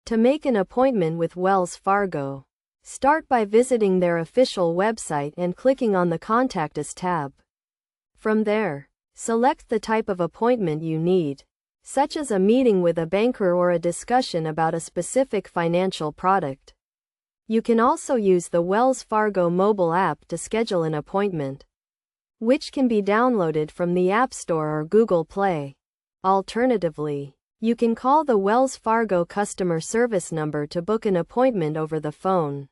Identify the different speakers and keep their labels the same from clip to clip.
Speaker 1: To make an appointment with Wells Fargo, start by visiting their official website and clicking on the Contact Us tab. From there, select the type of appointment you need, such as a meeting with a banker or a discussion about a specific financial product. You can also use the Wells Fargo mobile app to schedule an appointment, which can be downloaded from the App Store or Google Play. Alternatively, you can call the Wells Fargo customer service number to book an appointment over the phone.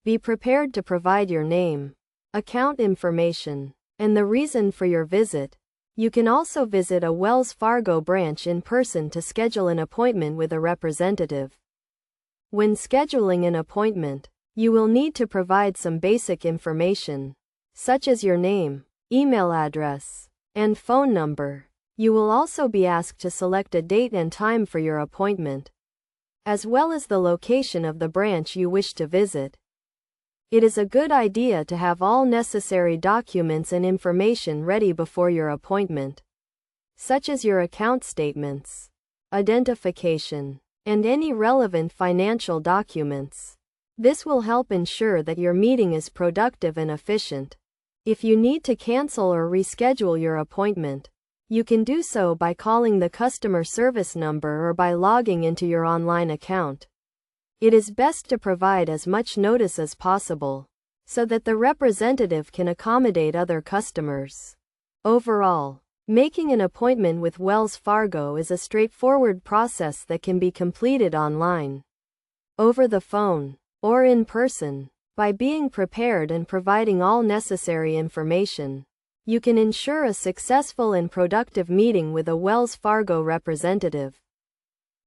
Speaker 1: Be prepared to provide your name, account information, and the reason for your visit. You can also visit a Wells Fargo branch in person to schedule an appointment with a representative. When scheduling an appointment, you will need to provide some basic information, such as your name, email address, and phone number. You will also be asked to select a date and time for your appointment, as well as the location of the branch you wish to visit. It is a good idea to have all necessary documents and information ready before your appointment, such as your account statements, identification, and any relevant financial documents. This will help ensure that your meeting is productive and efficient. If you need to cancel or reschedule your appointment, you can do so by calling the customer service number or by logging into your online account. It is best to provide as much notice as possible, so that the representative can accommodate other customers. Overall, making an appointment with Wells Fargo is a straightforward process that can be completed online, over the phone, or in person. By being prepared and providing all necessary information, you can ensure a successful and productive meeting with a Wells Fargo representative.